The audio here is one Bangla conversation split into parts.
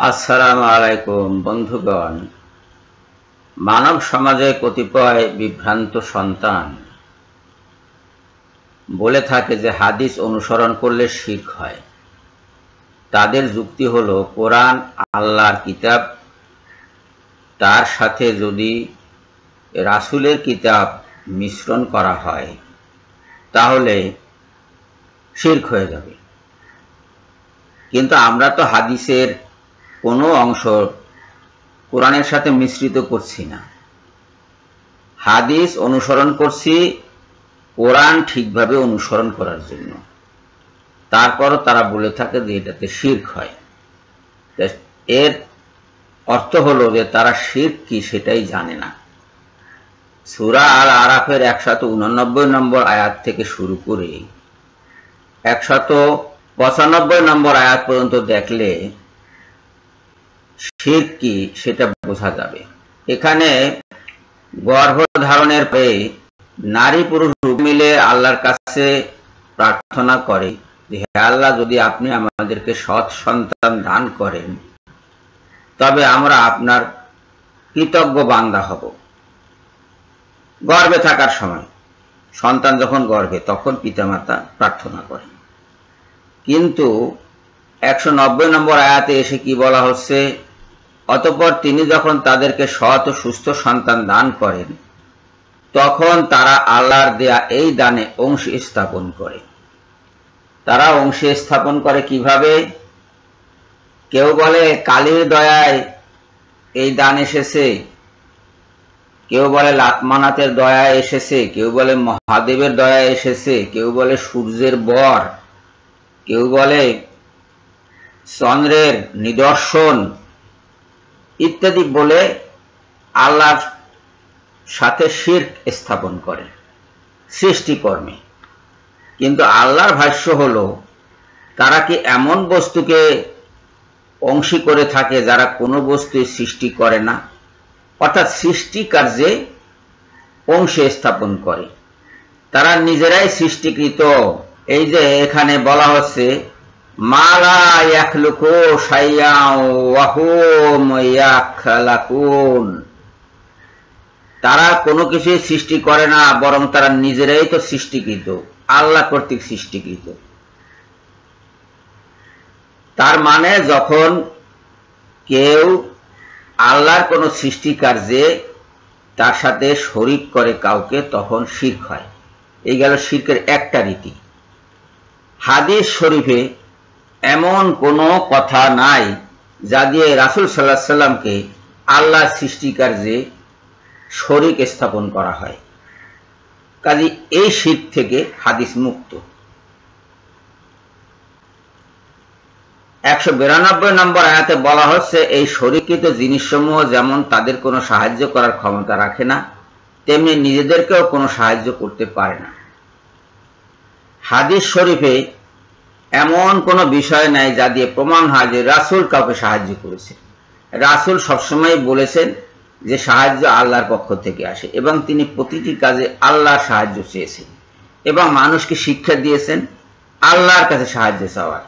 আসসালামু আলাইকুম বন্ধুগণ। মানব সমাজে কতিপয় বিভ্রান্ত সন্তান বলে থাকে যে হাদিস অনুসরণ করলে শিরক হয়। তাদের যুক্তি হলো, কোরআন আল্লাহর কিতাব, তার সাথে যদি রাসূলের কিতাব মিশ্রণ করা হয় তাহলে শিরক হয়ে যাবে। কিন্তু আমরা তো হাদিসের কোনো অংশ কোরআনের সাথে মিশ্রিত করছি না। হাদিস অনুসরণ করছি কোরআন ঠিকভাবে অনুসরণ করার জন্য। তারপরও তারা বলে থাকে যে এটাতে শিরক হয়। এর অর্থ হলো যে তারা শিরক কি সেটাই জানে না। সূরা আল আরাফের 189 নম্বর আয়াত থেকে শুরু করে 195 নম্বর আয়াত পর্যন্ত দেখলে শিরক কি সেটা বোঝা যাবে। এখানে গর্ভধারণের পরে নারী পুরুষ মিলে আল্লাহর কাছে প্রার্থনা করে যে, হে আল্লাহ, যদি আপনি আমাদেরকে সৎ সন্তান দান করেন তবে আমরা আপনার কৃতজ্ঞ বান্দা হব। গর্ভে থাকার সময়, সন্তান যখন গর্ভে, তখন পিতামাতা প্রার্থনা করেন। কিন্তু 190 নম্বর আয়াতে এসে কি বলা হচ্ছে, অতঃপর তিনি যখন তাদেরকে সৎ ও সুস্থ সন্তান দান করেন তখন তারা আল্লাহর দেয়া এই দানে অংশ স্থাপন করে। তারা অংশ স্থাপন করে কিভাবে? কেউ বলে কালীর দয়ায় এই দান এসেছে, কেউ বলে লাতমানাতের দয়ায় এসেছে, কেউ বলে মহাদেবের দয়ায় এসেছে, কেউ বলে সূর্যের বর, কেউ বলে চন্দ্রের নিদর্শন ইত্যাদি বলে আল্লাহর সাথে শিরক স্থাপন করে সৃষ্টিকর্মে। কিন্তু আল্লাহর ভাষ্য হলো, তারা কি এমন বস্তুকে অংশী করে থাকে যারা কোনো বস্তু সৃষ্টি করে না, অর্থাৎ সৃষ্টি কার্যে অংশে স্থাপন করে। তারা নিজেরাই সৃষ্টিকৃত। এই যে এখানে বলা হচ্ছে মা লা ইয়াখলুকু শাইআন ওয়া হুম ইয়াখলাকুন, তারা কোনো কিছু সৃষ্টি করে না, বরং তারা নিজেরাই তো সৃষ্টিকৃত, আল্লাহ কর্তৃক সৃষ্টিকৃত। তার মানে যখন কেউ আল্লাহর কোনো সৃষ্টি কার্যে তার সাথে শরীক করে কাউকে, তখন শিরক হয়। এই গেল শিরকের একটা রীতি। হাদিস শরীফে এমন কোনো কথা নাই যা দিয়ে রাসূল সাল্লাল্লাহু আলাইহি সাল্লামকে আল্লাহর সৃষ্টি কার্যে শরীক স্থাপন করা হয়। কাজেই এই শিরক থেকে হাদিস মুক্ত। 192 নম্বর আয়াতে বলা হচ্ছে, এই শরীককৃত জিনিসসমূহ যেমন তাদের কোনো সাহায্য করার ক্ষমতা রাখে না, তেমনি নিজেদেরকেও কোনো সাহায্য করতে পারে না। হাদিস শরীফে এমন কোনো বিষয় নাই যা দিয়ে প্রমাণ হয় যে রাসূল কাউকে সাহায্য করেছে। রাসূল সবসময় বলেছেন যে সাহায্য আল্লাহর পক্ষ থেকে আসে এবং তিনি প্রতিটি কাজে আল্লাহর সাহায্য চেয়েছেন এবং মানুষকে শিক্ষা দিয়েছেন আল্লাহর কাছে সাহায্য চাওয়ার।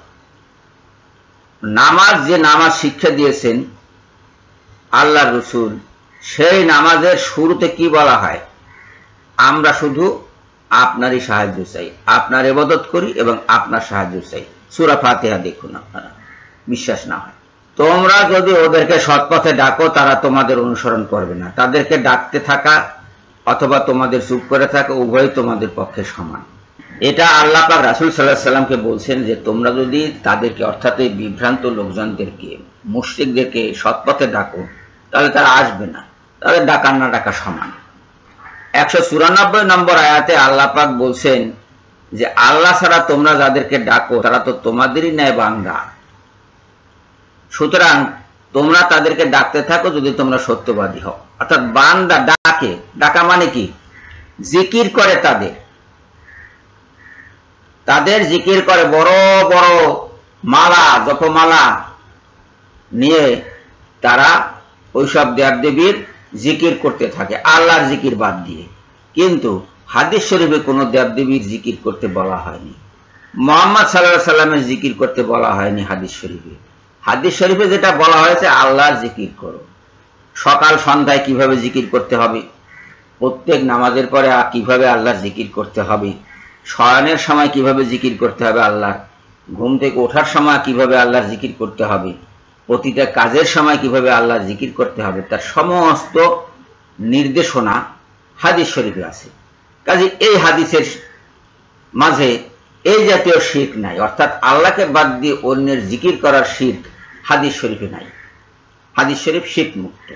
নামাজ, যে নামাজ শিক্ষা দিয়েছেন আল্লাহর রাসূল, সেই নামাজের শুরুতে কি বলা হয়? আমরা শুধু আপনারই সাহায্য চাই, আপনার ইবাদত করি এবং আপনার সাহায্য চাই। সূরা ফাতিহা দেখুন, আপনারা বিশ্বাস না হয়। তোমরা যদি ওদেরকে সৎপথে ডাকো তারা তোমাদের অনুসরণ করবে না। তাদেরকে ডাকতে থাকা অথবা তোমাদের চুপ করে থাকা উভয়ই তোমাদের পক্ষে সমান। এটা আল্লাহ পাক রাসূল সাল্লাল্লাহু আলাইহি সাল্লামকে বলছেন যে তোমরা যদি তাদেরকে, অর্থাৎ এই বিভ্রান্ত লোকজনদেরকে, মুশরিকদেরকে সৎপথে ডাকো তাহলে তারা আসবে না, তাদের ডাকা না ডাকা সমান। 194 নম্বর আয়াতে আল্লাহ পাক বলছেন যে আল্লাহ ছাড়া তোমরা যাদেরকে ডাকো তারা তো তোমাদেরই ন্যায় বান্দা। সুতরাং তোমরা তাদেরকে ডাকতে থাকো যদি তোমরা সত্যবাদী হও। অর্থাৎ বান্দা ডাকে, ডাকা মানে কি? জিকির করে, তাদের জিকির করে, বড় বড় মালা, জপমালা নিয়ে তারা ওইসব দেবদেবীর জিকির করতে থাকে, আল্লাহর জিকির বাদ দিয়ে। কিন্তু হাদিস শরীফে কোনো দেবদেবীর জিকির করতে বলা হয়নি, মুহাম্মদ সাল্লাল্লাহু আলাইহি সাল্লামের জিকির করতে বলা হয়নি হাদিস শরীফে। হাদিস শরীফে যেটা বলা হয়েছে আল্লাহর জিকির করো, সকাল সন্ধ্যায় কিভাবে জিকির করতে হবে, প্রত্যেক নামাজের পরে কিভাবে আল্লাহর জিকির করতে হবে, শয়নের সময় কিভাবে জিকির করতে হবে আল্লাহর, ঘুম থেকে ওঠার সময় কিভাবে আল্লাহর জিকির করতে হবে, প্রতিটা কাজের সময় কিভাবে আল্লাহর জিকির করতে হবে, তার সমস্ত নির্দেশনা হাদিস শরীফে আছে। কাজে এই হাদিসের মাঝে এই জাতীয় শিরক নাই, অর্থাৎ আল্লাহকে বাদ দিয়ে অন্যের জিকির করার শিরক হাদিস শরীফে নাই। হাদিস শরীফ শিরক মুক্ত।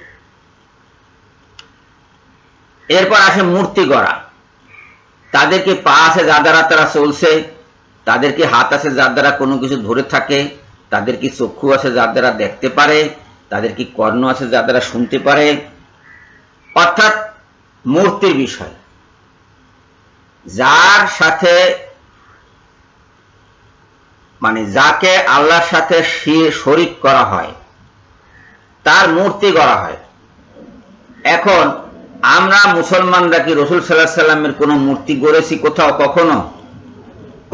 এরপর আসে মূর্তি গড়া। তাদেরকে পা আছে যার দ্বারা তারা চলছে, তাদেরকে হাত আছে যার দ্বারা কোনো কিছু ধরে থাকে, তাদের কি চক্ষু আছে যার দ্বারা দেখতে পারে, তাদের কি কর্ণ আছে যার দ্বারা শুনতে পারে, অর্থাৎ মূর্তির বিষয়। যার সাথে মানে যাকে আল্লাহর সাথে শরীক করা হয় তার মূর্তি গড়া হয়। এখন আমরা মুসলমানরা কি রাসূল সাল্লাল্লাহু আলাইহি সাল্লামের কোন মূর্তি গড়েছি কোথাও?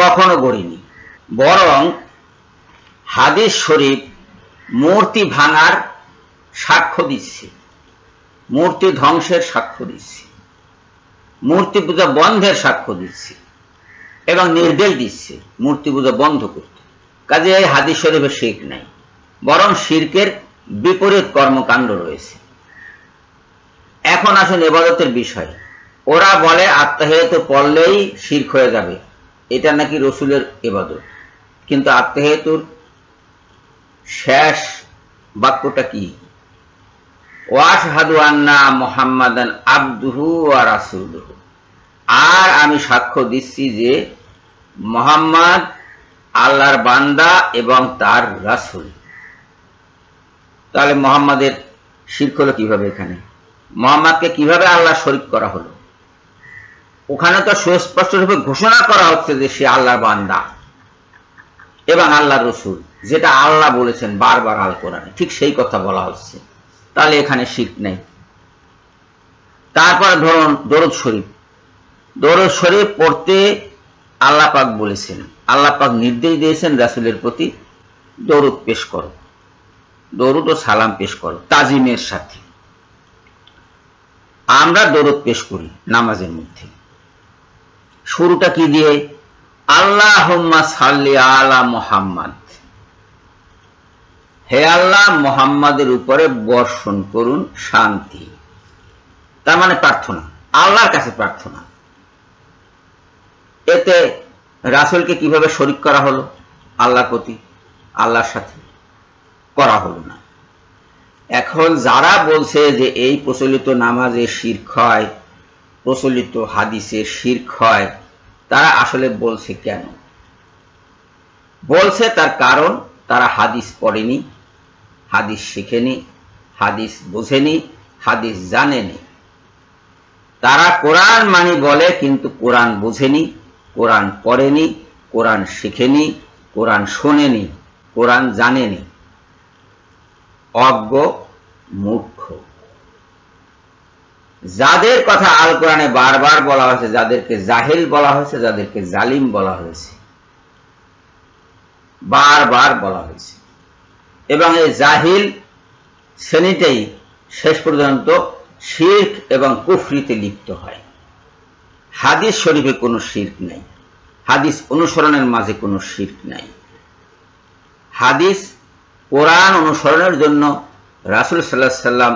কখনো গড়িনি। বরং হাদিস শরীফ মূর্তি ভাঙার সাক্ষ্য দিচ্ছে, মূর্তি ধ্বংসের সাক্ষ্য দিচ্ছে, মূর্তি পূজা বন্ধের সাক্ষ্য দিচ্ছে এবং নির্দেশ দিচ্ছে মূর্তি পূজা বন্ধ করতে। কাজে এই হাদিস শরীফে শিরক নাই, বরং শিরকের বিপরীত কর্মকাণ্ড রয়েছে। এখন আসুন ইবাদতের বিষয়। ওরা বলে আত্তাহিয়াতু পড়লেই শিরক হয়ে যাবে, এটা নাকি রাসূলের ইবাদত। কিন্তু আত্তাহিয়াতুর শেষ বাক্যটা কি? ওয়াশহাদু আন্না মুহাম্মাদান আবদুহু ওয়া রাসূলুহু, আর আমি সাক্ষ্য দিচ্ছি যে মুহাম্মদ আল্লাহর বান্দা এবং তার রাসূল। তাহলে মুহাম্মাদের শিরক হলো কিভাবে? এখানে মুহাম্মদকে কিভাবে আল্লাহ শরীক করা হলো? ওখানে তো সুস্পষ্টরূপে ঘোষণা করা হচ্ছে যে সে আল্লাহর বান্দা এবং আল্লাহর রাসূল, যেটা আল্লাহ বলেছেন বারবার আল কোরআনে, ঠিক সেই কথা বলা হচ্ছে। তাহলে এখানে শিরক নেই। তারপর ধরুন দরুদ শরীফ। দরুদ শরীফ পড়তে আল্লাহ পাক বলেছেন, আল্লাহ পাক নির্দেশ দিয়েছেন রাসূলের প্রতি দরুদ পেশ করো, দরুদ ও সালাম পেশ করো তাজিমের সাথে। আমরা দরুদ পেশ করি নামাজের মধ্যে। শুরুটা কি দিয়ে? আল্লাহুম্মা সাল্লি আলা মুহাম্মাদ, হে আল্লাহ মুহাম্মাদের উপরে বর্ষণ করুন শান্তি। তার মানে প্রার্থনা, আল্লাহর কাছে প্রার্থনা। এতে রাসূলকে কিভাবে শরীক করা হলো? আল্লাহর প্রতি, আল্লাহর সাথে করা হলো না। এখন যারা বলছে যে এই প্রচলিত নামাজে শিরক হয়, প্রচলিত হাদিসে শিরক হয়, তারা আসলে বলছে কেন? বলছে তার কারণ তারা হাদিস পড়েনি, হাদিস শিখেনি, হাদিস বোঝেনি, হাদিস জানেনি। তারা কোরআন মানি বলে, কিন্তু কোরআন বোঝেনি, কোরআন পড়েনি, কোরআন শিখেনি, কোরআন শোনেনি, কোরআন জানেনি। অজ্ঞ, মূর্খ। যাদের কথা আল কোরআনে বারবার বলা হয়েছে, যাদেরকে জাহিল বলা হয়েছে, যাদেরকে জালিম বলা হয়েছে, বারবার বলা হয়েছে। এবং এই জাহিল শ্রেণীটাই শেষ পর্যন্ত শিরক এবং কুফরিতে লিপ্ত হয়। হাদিস শরীফে কোনো শিরক নাই, হাদিস অনুসরণের মাঝে কোনো শিরক নাই। হাদিস কোরআন অনুসরণের জন্য রাসূল সাল্লাল্লাহু আলাইহি সাল্লাম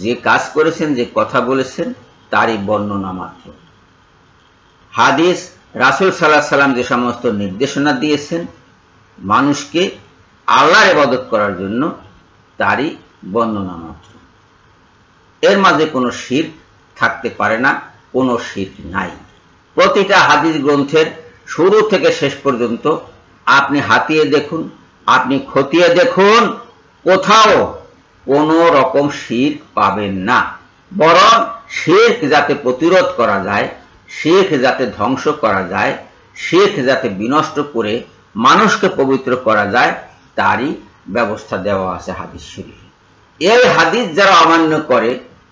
যে কাজ করেছেন, যে কথা বলেছেন, তারই বর্ণনা মাত্র। হাদিস রাসূল সাল্লাল্লাহু আলাইহি সাল্লাম যে সমস্ত নির্দেশনা দিয়েছেন মানুষকে আল্লাহর ইবাদত করার জন্য, তারই বর্ণনা মাত্র। এর মাঝে কোনো শিরক থাকতে পারে না, কোনো শিরক নাই। প্রতিটা হাদিস গ্রন্থের শুরু থেকে শেষ পর্যন্ত আপনি হাতিয়ে দেখুন, আপনি খতিয়ে দেখুন, কোথাও কোনো রকম শিরক পাবেন না। বরং শিরক যাতে প্রতিরোধ করা যায়, শিরক যাতে ধ্বংস করা যায়, শিরক যাতে বিনষ্ট করে মানুষকে পবিত্র করা যায়, তারই ব্যবস্থা দেওয়া আছে হাদিস শরীফে। এই হাদিস যারা অমান্য করে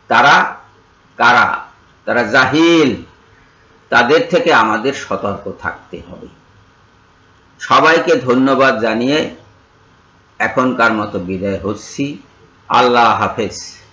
তারা কারা? তারা জাহিল। তাদের থেকে আমাদের সতর্ক থাকতে হবে। সবাইকে ধন্যবাদ জানিয়ে এখনকার মতো বিদায় হচ্ছি। আল্লাহ হাফেজ।